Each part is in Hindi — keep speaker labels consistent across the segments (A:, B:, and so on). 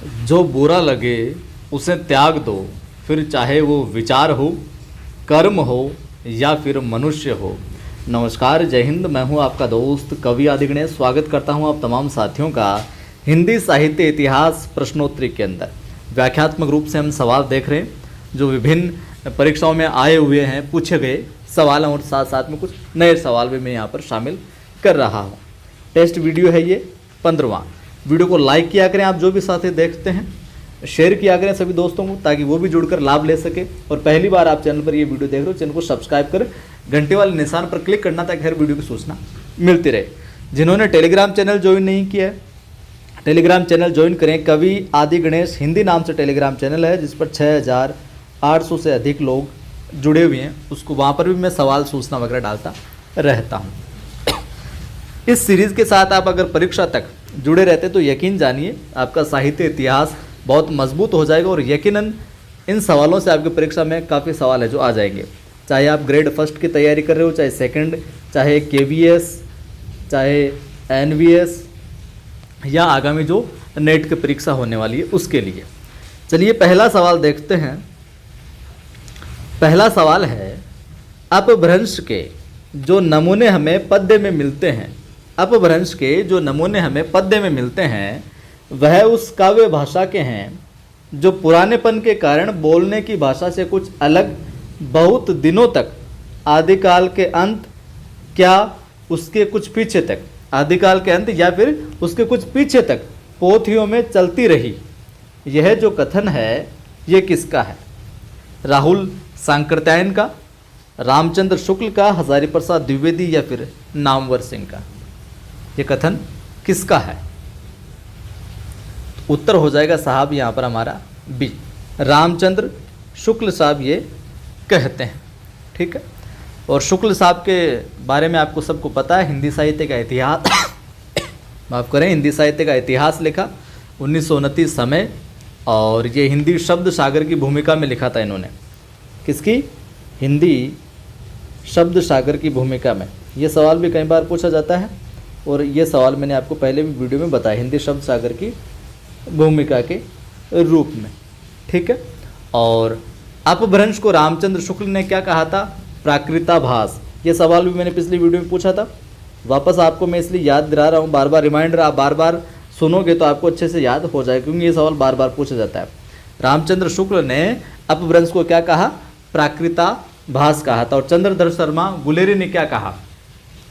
A: जो बुरा लगे उसे त्याग दो, फिर चाहे वो विचार हो, कर्म हो या फिर मनुष्य हो। नमस्कार, जय हिंद। मैं हूं आपका दोस्त कवि आदि गणेश। स्वागत करता हूं आप तमाम साथियों का हिंदी साहित्य इतिहास प्रश्नोत्तरी के अंदर। व्याख्यात्मक रूप से हम सवाल देख रहे हैं जो विभिन्न परीक्षाओं में आए हुए हैं, पूछे गए सवाल, और साथ साथ में कुछ नए सवाल भी मैं यहाँ पर शामिल कर रहा हूँ। टेस्ट वीडियो है ये 15वां। वीडियो को लाइक किया करें आप जो भी साथी देखते हैं, शेयर किया करें सभी दोस्तों को ताकि वो भी जुड़कर लाभ ले सके। और पहली बार आप चैनल पर ये वीडियो देख रहे हो, चैनल को सब्सक्राइब कर घंटे वाले निशान पर क्लिक करना ताकि हर वीडियो की सूचना मिलती रहे। जिन्होंने टेलीग्राम चैनल ज्वाइन नहीं किया है, टेलीग्राम चैनल ज्वाइन करें। कवि आदि गणेश हिंदी नाम से टेलीग्राम चैनल है जिस पर 6800 से अधिक लोग जुड़े हुए हैं। उसको वहाँ पर भी मैं सवाल सूचना वगैरह डालता रहता हूँ। इस सीरीज़ के साथ आप अगर परीक्षा तक जुड़े रहते तो यकीन जानिए आपका साहित्य इतिहास बहुत मजबूत हो जाएगा और यकीनन इन सवालों से आपकी परीक्षा में काफ़ी सवाल है जो आ जाएंगे। चाहे आप ग्रेड फर्स्ट की तैयारी कर रहे हो, चाहे सेकंड, चाहे KVS, चाहे NVS या आगामी जो नेट की परीक्षा होने वाली है उसके लिए। चलिए पहला सवाल देखते हैं। पहला सवाल है, अपभ्रंश के जो नमूने हमें पद्य में मिलते हैं, अपभ्रंश के जो नमूने हमें पद्य में मिलते हैं वह उस काव्य भाषा के हैं जो पुरानेपन के कारण बोलने की भाषा से कुछ अलग बहुत दिनों तक, आदिकाल के अंत क्या उसके कुछ पीछे तक, आदिकाल के अंत या फिर उसके कुछ पीछे तक पोथियों में चलती रही। यह जो कथन है ये किसका है? राहुल सांकृत्यायन का, रामचंद्र शुक्ल का, हजारी प्रसाद द्विवेदी या फिर नामवर सिंह का? ये कथन किसका है? उत्तर हो जाएगा साहब यहाँ पर हमारा बी, रामचंद्र शुक्ल साहब ये कहते हैं। ठीक है। और शुक्ल साहब के बारे में आपको सबको पता है, हिंदी साहित्य का इतिहास माफ़ करें, हिंदी साहित्य का इतिहास लिखा 1929 समय, और ये हिंदी शब्द सागर की भूमिका में लिखा था इन्होंने। किसकी? हिंदी शब्द सागर की भूमिका में। ये सवाल भी कई बार पूछा जाता है और ये सवाल मैंने आपको पहले भी वीडियो में बताया, हिंदी शब्द सागर की भूमिका के रूप में। ठीक है। और अपभ्रंश को रामचंद्र शुक्ल ने क्या कहा था? प्राकृताभास। ये सवाल भी मैंने पिछली वीडियो में पूछा था, वापस आपको मैं इसलिए याद दिला रहा हूँ, बार बार रिमाइंडर। आप बार बार सुनोगे तो आपको अच्छे से याद हो जाएगा क्योंकि ये सवाल बार बार पूछा जाता है। रामचंद्र शुक्ल ने अपभ्रंश को क्या कहा? प्राकृताभास कहा था। और चंद्रधर शर्मा गुलेरी ने क्या कहा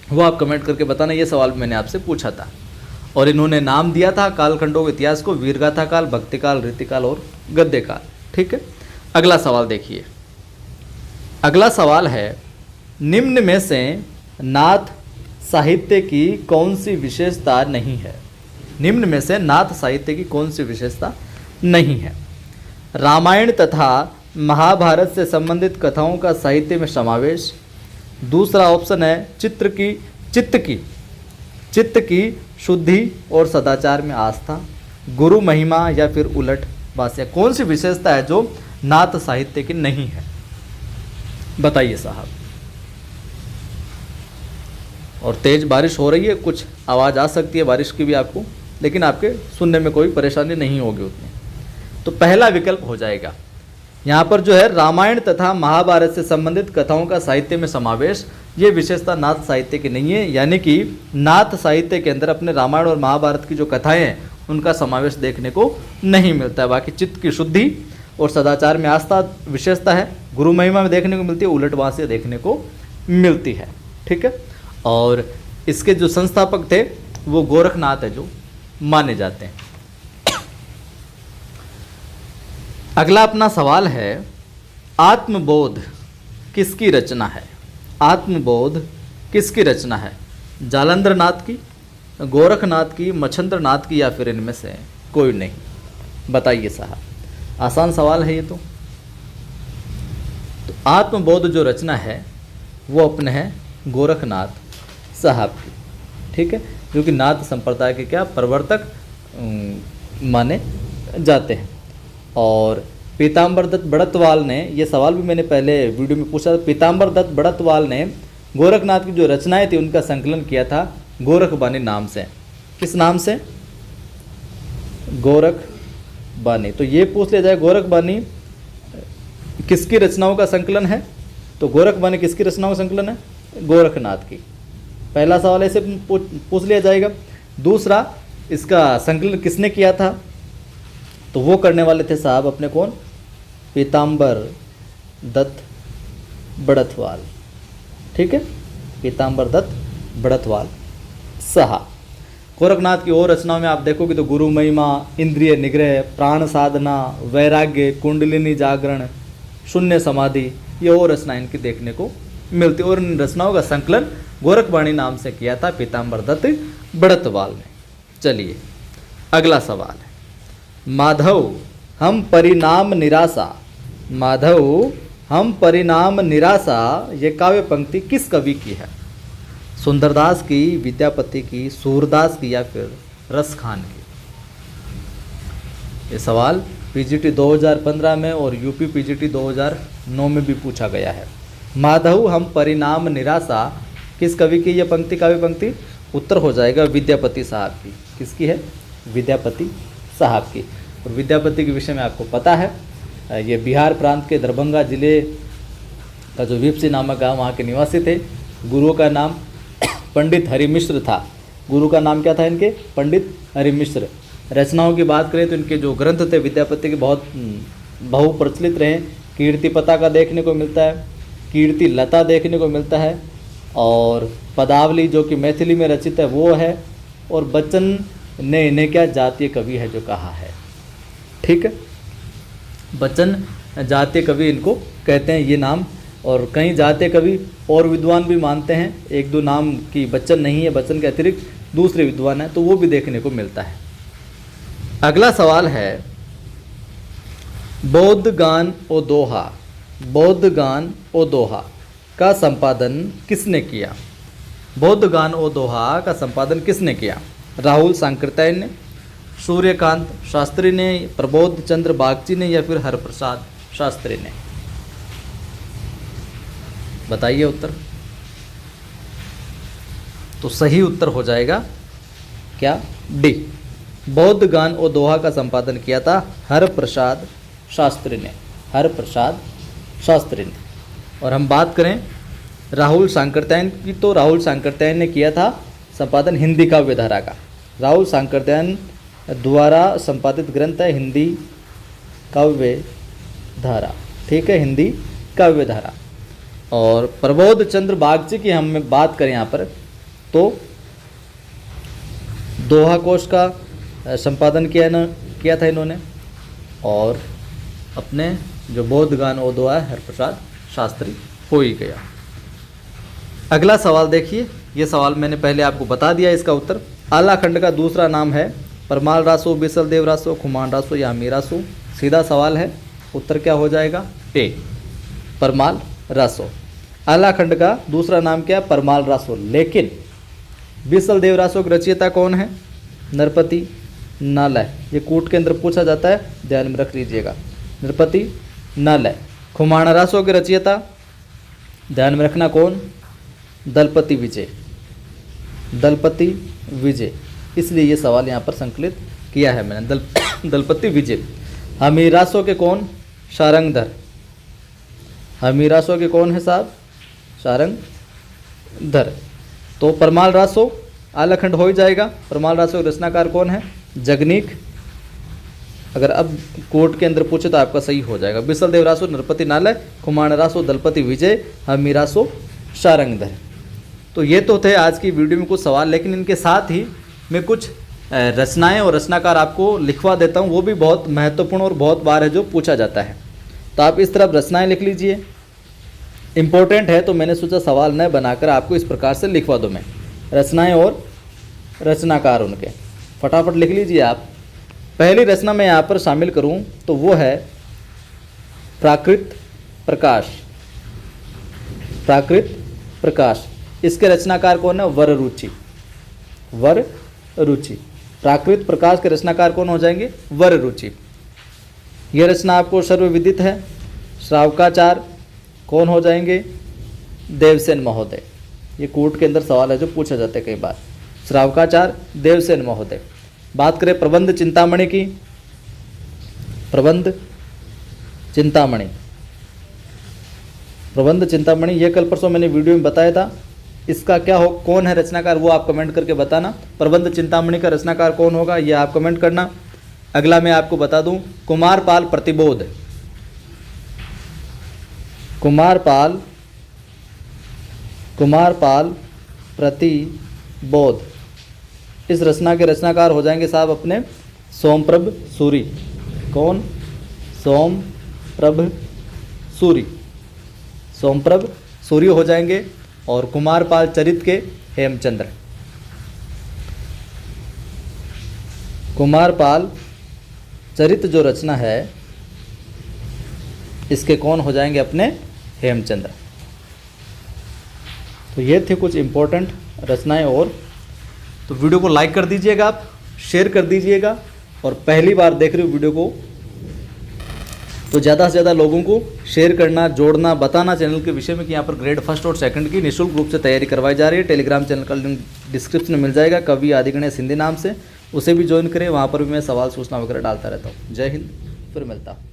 A: वो आप कमेंट करके बताना। ये सवाल मैंने आपसे पूछा था। और इन्होंने नाम दिया था कालखंडों के इतिहास को, वीरगाथा काल, भक्तिकाल, रीतिकाल और गद्यकाल। ठीक है। अगला सवाल देखिए। अगला सवाल है, निम्न में से नाथ साहित्य की कौन सी विशेषता नहीं है? निम्न में से नाथ साहित्य की कौन सी विशेषता नहीं है? रामायण तथा महाभारत से संबंधित कथाओं का साहित्य में समावेश। दूसरा ऑप्शन है चित्त की शुद्धि और सदाचार में आस्था, गुरु महिमा या फिर उलट वास्या। कौन सी विशेषता है जो नाथ साहित्य की नहीं है? बताइए साहब। और तेज बारिश हो रही है, कुछ आवाज़ आ सकती है बारिश की भी आपको, लेकिन आपके सुनने में कोई परेशानी नहीं होगी उतनी। तो पहला विकल्प हो जाएगा यहाँ पर जो है, रामायण तथा महाभारत से संबंधित कथाओं का साहित्य में समावेश। ये विशेषता नाथ साहित्य की नहीं है, यानी कि नाथ साहित्य के अंदर अपने रामायण और महाभारत की जो कथाएं हैं उनका समावेश देखने को नहीं मिलता है। बाकी चित्त की शुद्धि और सदाचार में आस्था विशेषता है, गुरु महिमा में देखने को मिलती है, उलटवासियाँ देखने को मिलती है। ठीक है। और इसके जो संस्थापक थे वो गोरखनाथ है जो माने जाते हैं। अगला अपना सवाल है, आत्मबोध किसकी रचना है? आत्मबोध किसकी रचना है? जालंधर नाथ की, गोरखनाथ की, मच्छंद्र नाथ की या फिर इनमें से कोई नहीं? बताइए साहब। आसान सवाल है ये तो आत्मबोध जो रचना है वो अपने हैं गोरखनाथ साहब की। ठीक है। जो कि नाथ संप्रदाय के क्या प्रवर्तक माने जाते हैं। और पीताम्बर दत्त बड़तवाल ने, ये सवाल भी मैंने पहले वीडियो में पूछा था, पीताम्बर दत्त बड़तवाल ने गोरखनाथ की जो रचनाएं थी उनका संकलन किया था गोरखबानी नाम से। किस नाम से? गोरख बानी। तो ये पूछ लिया जाए गोरख बानी किसकी रचनाओं का संकलन है, तो गोरख बानी किसकी रचनाओं का संकलन है, गोरखनाथ की। पहला सवाल ऐसे पूछ लिया जाएगा। दूसरा, इसका संकलन किसने किया था, तो वो करने वाले थे साहब अपने कौन, पीताम्बर दत्त बड़थवाल। ठीक है, पीताम्बर दत्त बड़थवाल सहा। गोरखनाथ की और रचनाओं में आप देखोगे तो गुरु महिमा, इंद्रिय निग्रह, प्राण साधना, वैराग्य, कुंडलिनी जागरण, शून्य समाधि, ये और रचनाएं इनकी देखने को मिलती। और इन रचनाओं का संकलन गोरखवाणी नाम से किया था पीताम्बर दत्त बड़थवाल ने। चलिए अगला सवाल है, माधव हम परिणाम निराशा, माधव हम परिणाम निराशा, ये काव्य पंक्ति किस कवि की है, सुंदरदास की, विद्यापति की, सूरदास की, या फिर रसखान की। ये सवाल पीजीटी 2015 में और यूपी पीजीटी 2009 में भी पूछा गया है। माधव हम परिणाम निराशा किस कवि की ये पंक्ति, काव्य पंक्ति, उत्तर हो जाएगा विद्यापति साहब की। किसकी है, विद्यापति साहब की। और विद्यापति के विषय में आपको पता है, ये बिहार प्रांत के दरभंगा जिले का जो विपसी नामक गाँव, वहाँ के निवासी थे। गुरुओं का नाम पंडित हरिमिश्र था। गुरु का नाम क्या था इनके, पंडित हरिमिश्र। रचनाओं की बात करें तो इनके जो ग्रंथ थे विद्यापति के बहुत बहुप्रचलित रहे। कीर्ति पताका देखने को मिलता है, कीर्ति लता देखने को मिलता है, और पदावली जो कि मैथिली में रचित है वो है, और बच्चन ने इन्हें क्या जातीय कवि है जो कहा है। ठीक है, बच्चन जातीय कवि इनको कहते हैं ये नाम। और कई जातीय कवि और विद्वान भी मानते हैं, एक दो नाम की बच्चन नहीं है, बच्चन के अतिरिक्त दूसरे विद्वान हैं, तो वो भी देखने को मिलता है। अगला सवाल है, बौद्ध गान ओ दोहा, बौद्ध गान ओ दोहा का संपादन किसने किया, बौद्ध गान ओ दोहा का संपादन किसने किया, राहुल सांकृत्यायन ने, सूर्यकांत शास्त्री ने, प्रबोध चंद्र बागची ने, या फिर हरप्रसाद शास्त्री ने। बताइए उत्तर। तो सही उत्तर हो जाएगा क्या, डी, बौद्ध गान और दोहा का संपादन किया था हरप्रसाद शास्त्री ने, हरप्रसाद शास्त्री ने। और हम बात करें राहुल सांकृत्यायन की, तो राहुल सांकृत्यायन ने किया था संपादन हिंदी काव्य धारा का। राहुल सांकृत्यायन द्वारा संपादित ग्रंथ है हिंदी काव्य धारा। ठीक है, हिंदी काव्य धारा। और प्रबोध चंद्र बागची की हम बात करें यहाँ पर, तो दोहा कोश का संपादन किया था इन्होंने। और अपने जो बौद्ध गान ओ दोहा है हरप्रसाद शास्त्री हो ही गया। अगला सवाल देखिए, ये सवाल मैंने पहले आपको बता दिया इसका उत्तर। आला खंड का दूसरा नाम है परमाल रासो, बिसल देव रासो, खुमान रासो या हमी रासो। सीधा सवाल है, उत्तर क्या हो जाएगा, ए, परमाल रासो। आला खंड का दूसरा नाम क्या है, परमाल रासो। लेकिन बिसल देव रासो की रचयिता कौन है, नरपति नालय। ये कूट के अंदर पूछा जाता है, ध्यान में रख लीजिएगा, नरपति नालय। खुमाण रासो के रचयिता ध्यान में रखना कौन, दलपति विजय, दलपति विजय। इसलिए ये सवाल यहाँ पर संकलित किया है मैंने, दलपति विजय। हमीरासो के कौन, शारंगधर। हमीरासो के कौन है साहब, शारंगधर। तो परमाल रासो आलाखंड हो ही जाएगा। परमाल रासो के रचनाकार कौन है, जगनीक। अगर अब कोर्ट के अंदर पूछे तो आपका सही हो जाएगा। बिसल देव रासो नरपति नालय, खुमाण रासो दलपति विजय, हमीरासो शारंगधर। तो ये तो थे आज की वीडियो में कुछ सवाल, लेकिन इनके साथ ही मैं कुछ रचनाएं और रचनाकार आपको लिखवा देता हूँ, वो भी बहुत महत्वपूर्ण और बहुत बार है जो पूछा जाता है। तो आप इस तरफ रचनाएं लिख लीजिए, इम्पोर्टेंट है, तो मैंने सोचा सवाल न बनाकर आपको इस प्रकार से लिखवा दूँ मैं, रचनाएं और रचनाकार उनके। फटाफट लिख लीजिए आप। पहली रचना मैं यहाँ पर शामिल करूँ तो वो है प्राकृत प्रकाश। प्राकृत प्रकाश, इसके रचनाकार कौन है, वर रुचि। वर रुचि, प्राकृत प्रकाश के रचनाकार कौन हो जाएंगे, वर रुचि। यह रचना आपको सर्वविदित है। श्रावकाचार कौन हो जाएंगे, देवसेन महोदय। ये कोर्ट के अंदर सवाल है जो पूछा जाता है कई बार, श्रावकाचार देवसेन महोदय। बात करें प्रबंध चिंतामणि की, प्रबंध चिंतामणि। प्रबंध चिंतामणि ये कल परसों मैंने वीडियो में बताया था। इसका क्या हो, कौन है रचनाकार, वो आप कमेंट करके बताना। प्रबंध चिंतामणि का रचनाकार कौन होगा ये आप कमेंट करना। अगला मैं आपको बता दूं, कुमारपाल प्रतिबोध। कुमारपाल प्रतिबोध, इस रचना के रचनाकार हो जाएंगे साहब अपने सोमप्रभ सूरी। कौन? सोमप्रभ सूरी। सोमप्रभ सूरी हो जाएंगे। और कुमारपाल चरित के हेमचंद्र। कुमारपाल चरित जो रचना है इसके कौन हो जाएंगे अपने हेमचंद्र। तो ये थे कुछ इम्पोर्टेंट रचनाएं। और तो वीडियो को लाइक कर दीजिएगा, आप शेयर कर दीजिएगा, और पहली बार देख रहे हो वीडियो को तो ज़्यादा से ज़्यादा लोगों को शेयर करना, जोड़ना, बताना चैनल के विषय में कि यहाँ पर ग्रेड फर्स्ट और सेकंड की निःशुल्क रूप से तैयारी करवाई जा रही है। टेलीग्राम चैनल का लिंक डिस्क्रिप्शन में मिल जाएगा, कवि आदिगणेश हिंदी नाम से, उसे भी ज्वाइन करें। वहाँ पर भी मैं सवाल सूचना वगैरह डालता रहता हूँ। जय हिंद, फिर मिलता हूँ।